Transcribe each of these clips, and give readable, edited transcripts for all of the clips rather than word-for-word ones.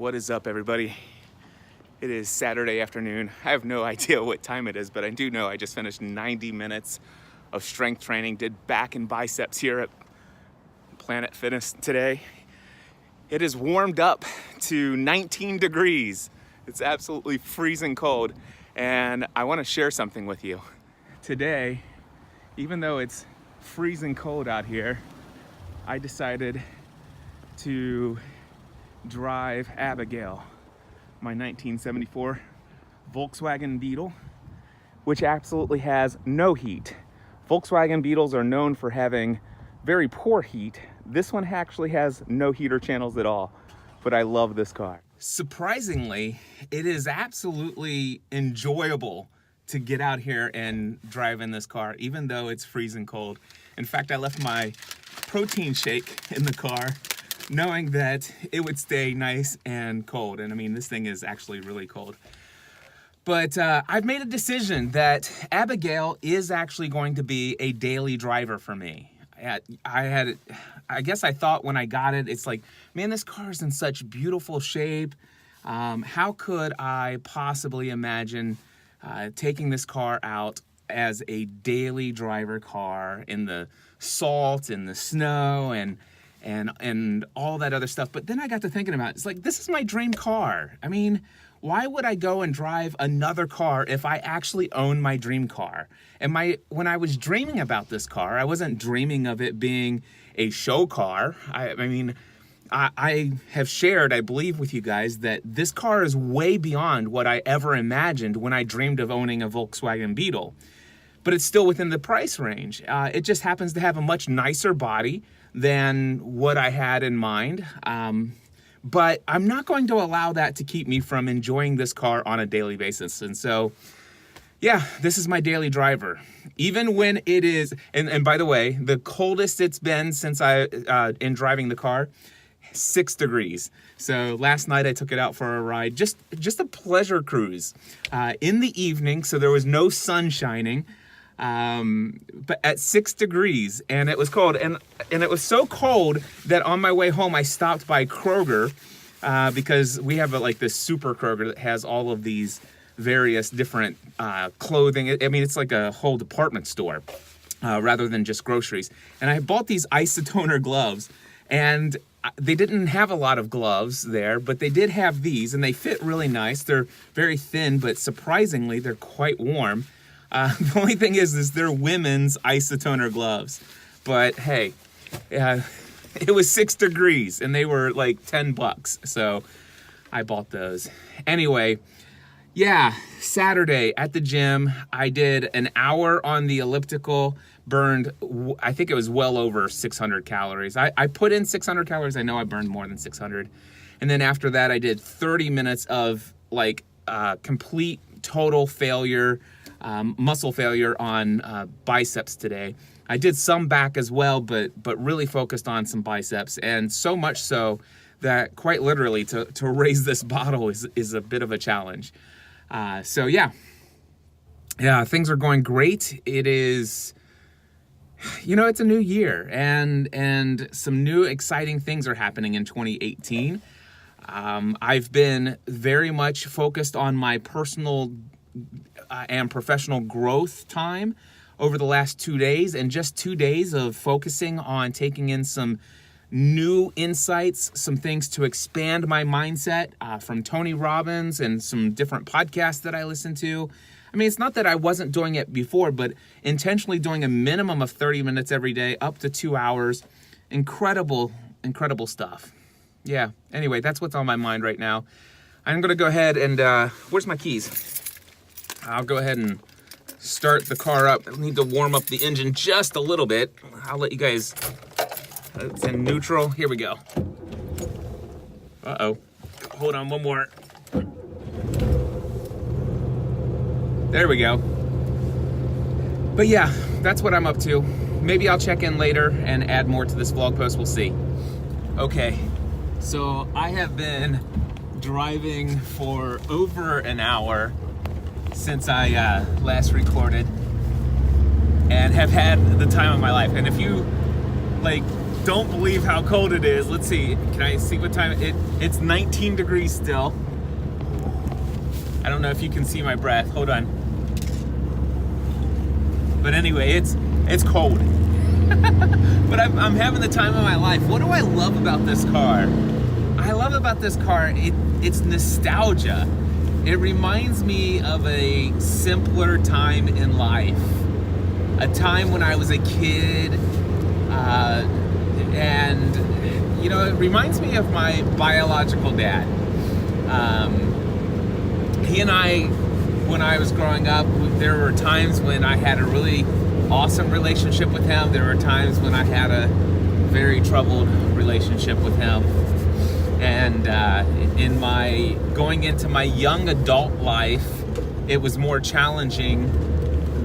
What is up, everybody? It is Saturday afternoon. I have no idea what time it is, but I do know I just finished 90 minutes of strength training, did back and biceps here at Planet Fitness today. It is warmed up to 19 degrees. It's absolutely freezing cold, and I want to share something with you. Today, even though it's freezing cold out here, I decided to drive Abigail, my 1974 Volkswagen Beetle, which absolutely has no heat. Volkswagen Beetles are known for having very poor heat. This one actually has no heater channels at all, but I love this car. Surprisingly, it is absolutely enjoyable to get out here and drive in this car, even though it's freezing cold. In fact, I left my protein shake in the car, knowing that it would stay nice and cold. And I mean, this thing is actually really cold. But I've made a decision that Abigail is actually going to be a daily driver for me. I guess I thought when I got it, it's like, man, this car is in such beautiful shape. How could I possibly imagine taking this car out as a daily driver car in the salt and the snow and all that other stuff? But then I got to thinking about it. It's like, this is my dream car. I mean, why would I go and drive another car if I actually own my dream car? And when I was dreaming about this car, I wasn't dreaming of it being a show car. I have shared, I believe, with you guys that this car is way beyond what I ever imagined when I dreamed of owning a Volkswagen Beetle. But it's still within the price range. It just happens to have a much nicer body than what I had in mind. But I'm not going to allow that to keep me from enjoying this car on a daily basis. And so, yeah, this is my daily driver. Even when it is, and by the way, the coldest it's been since in driving the car, 6 degrees. So last night I took it out for a ride, just a pleasure cruise in the evening. So there was no sun shining. But at 6 degrees, and it was cold, and it was so cold that on my way home I stopped by Kroger because we have like this super Kroger that has all of these various different clothing. I mean, it's like a whole department store rather than just groceries. And I bought these isotoner gloves, and they didn't have a lot of gloves there, but they did have these, and they fit really nice. They're very thin, but surprisingly, they're quite warm. The only thing is they're women's isotoner gloves. But hey, it was 6 degrees and they were like $10. So I bought those. Anyway, yeah, Saturday at the gym, I did an hour on the elliptical, burned, I think it was well over 600 calories. I put in 600 calories. I know I burned more than 600. And then after that, I did 30 minutes of like complete total failure, muscle failure on biceps today. I did some back as well, but really focused on some biceps, and so much so that quite literally to raise this bottle is a bit of a challenge. So yeah, things are going great. It is, it's a new year, and some new exciting things are happening in 2018. I've been very much focused on my personal and professional growth time over the last 2 days, and just 2 days of focusing on taking in some new insights, some things to expand my mindset from Tony Robbins and some different podcasts that I listen to. I mean, it's not that I wasn't doing it before, but intentionally doing a minimum of 30 minutes every day, up to 2 hours. Incredible stuff. Yeah, anyway, that's what's on my mind right now. I'm gonna go ahead and, where's my keys? I'll go ahead and start the car up. I need to warm up the engine just a little bit. I'll let you guys, it's in neutral. Here we go. Uh-oh. Hold on, one more. There we go. But yeah, that's what I'm up to. Maybe I'll check in later and add more to this vlog post. We'll see. Okay, so I have been driving for over an hour since I last recorded, and have had the time of my life. And if you like don't believe how cold it is. Let's see, can I see what time it's 19 degrees still. I don't know if you can see my breath, hold on. But anyway, it's cold. But I'm having the time of my life. What do I love about this car? I love about this car, it's nostalgia. It reminds me of a simpler time in life. A time when I was a kid, and you know, it reminds me of my biological dad. He and I, when I was growing up, there were times when I had a really awesome relationship with him. There were times when I had a very troubled relationship with him. And in my going into my young adult life, it was more challenging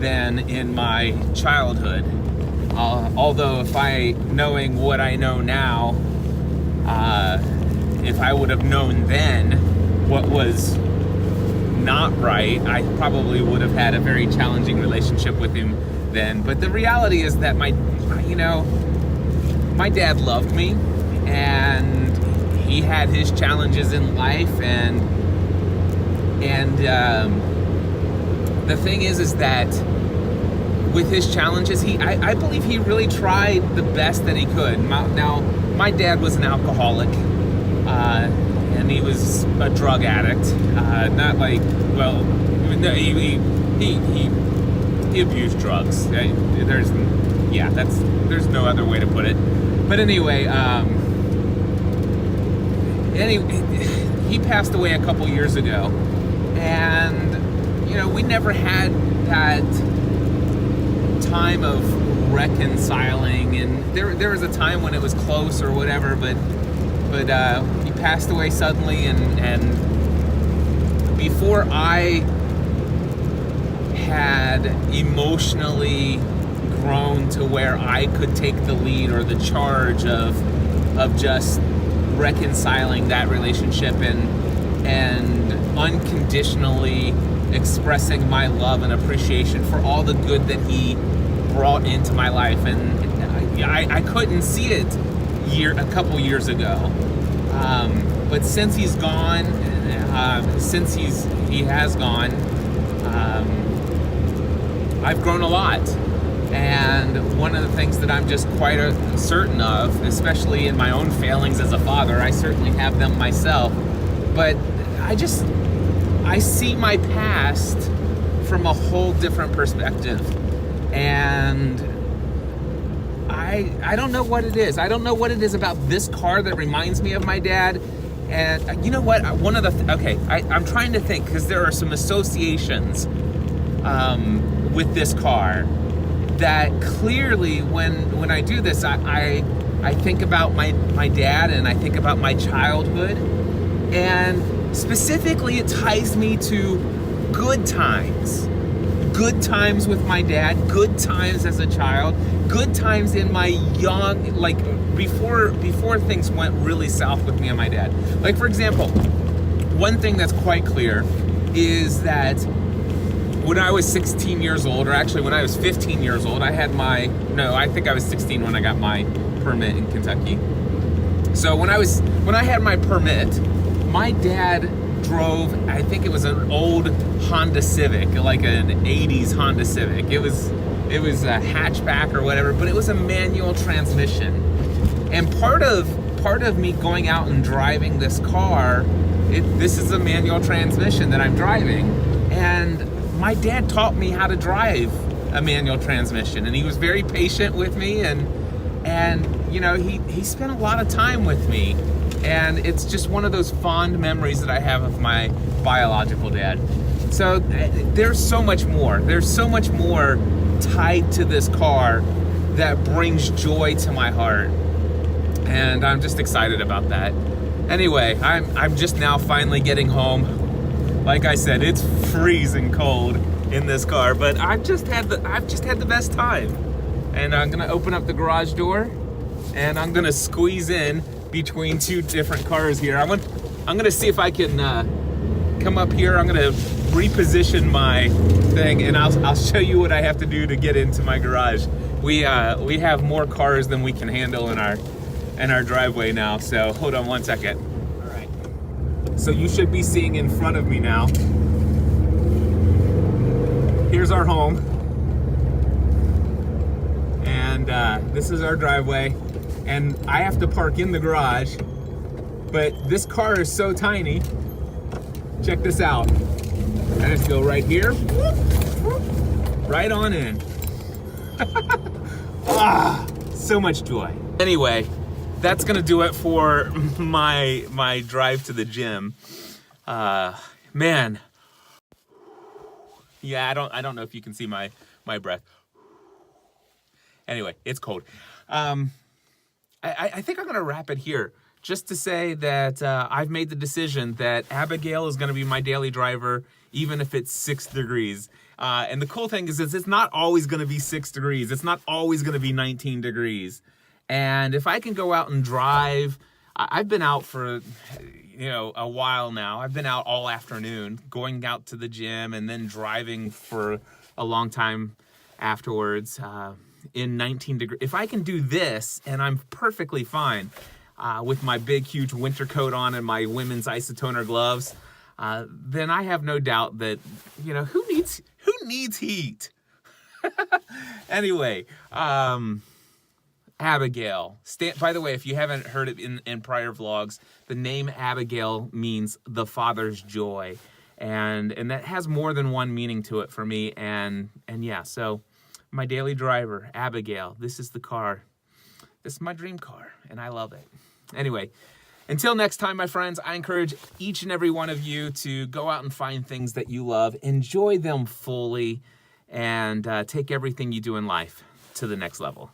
than in my childhood. Although knowing what I know now, if I would have known then what was not right, I probably would have had a very challenging relationship with him then. But the reality is that my dad loved me, and he had his challenges in life, and the thing is that with his challenges, I believe he really tried the best that he could. Now, my dad was an alcoholic, and he was a drug addict. Not like, well, no, he abused drugs. There's no other way to put it. But anyway, he passed away a couple years ago, and you know, we never had that time of reconciling, and there was a time when it was close or whatever, but he passed away suddenly, and before I had emotionally grown to where I could take the lead or the charge of just reconciling that relationship and unconditionally expressing my love and appreciation for all the good that he brought into my life, and I couldn't see it a couple years ago, but since he's gone, he has gone, I've grown a lot. And one of the things that I'm just quite certain of, especially in my own failings as a father, I certainly have them myself, but I see my past from a whole different perspective. And I don't know what it is. I don't know what it is about this car that reminds me of my dad. And you know what? I'm trying to think, because there are some associations with this car that clearly, when I do this, I think about my dad, and I think about my childhood, and specifically it ties me to good times with my dad, good times as a child, good times in my young, like before things went really south with me and my dad. Like, for example, one thing that's quite clear is that when I was 16 years old, or actually when I was 15 years old, I think I was 16 when I got my permit in Kentucky. So when I had my permit, my dad drove, I think it was an old Honda Civic, like an 80s Honda Civic. It was a hatchback or whatever, but it was a manual transmission. And part of me going out and driving this car, this is a manual transmission that I'm driving. And my dad taught me how to drive a manual transmission, and he was very patient with me, and you know, he spent a lot of time with me, and it's just one of those fond memories that I have of my biological dad. So there's so much more. There's so much more tied to this car that brings joy to my heart, and I'm just excited about that. Anyway, I'm just now finally getting home. Like I said, it's freezing cold in this car, but I've just had the best time. And I'm gonna open up the garage door, and I'm gonna squeeze in between two different cars here. I'm gonna see if I can come up here. I'm gonna reposition my thing, and I'll show you what I have to do to get into my garage. We have more cars than we can handle in our in our driveway now, so hold on one second. All right. So you should be seeing in front of me now. Here's our home. And this is our driveway. And I have to park in the garage, but this car is so tiny. Check this out. I just go right here, right on in. So much joy. Anyway, that's gonna do it for my drive to the gym. Man, yeah, I don't know if you can see my breath. Anyway, it's cold. I think I'm gonna wrap it here, just to say that I've made the decision that Abigail is gonna be my daily driver, even if it's 6 degrees. And the cool thing is it's not always gonna be 6 degrees. It's not always gonna be 19 degrees. And if I can go out and drive, I've been out for, a while now. I've been out all afternoon, going out to the gym and then driving for a long time afterwards in 19 degrees. If I can do this, and I'm perfectly fine with my big, huge winter coat on and my women's isotoner gloves, then I have no doubt that, who needs heat? Anyway, Abigail. By the way, if you haven't heard it in prior vlogs, the name Abigail means the Father's joy. And that has more than one meaning to it for me. And yeah, so my daily driver, Abigail, this is the car. This is my dream car, and I love it. Anyway, until next time, my friends, I encourage each and every one of you to go out and find things that you love, enjoy them fully, and take everything you do in life to the next level.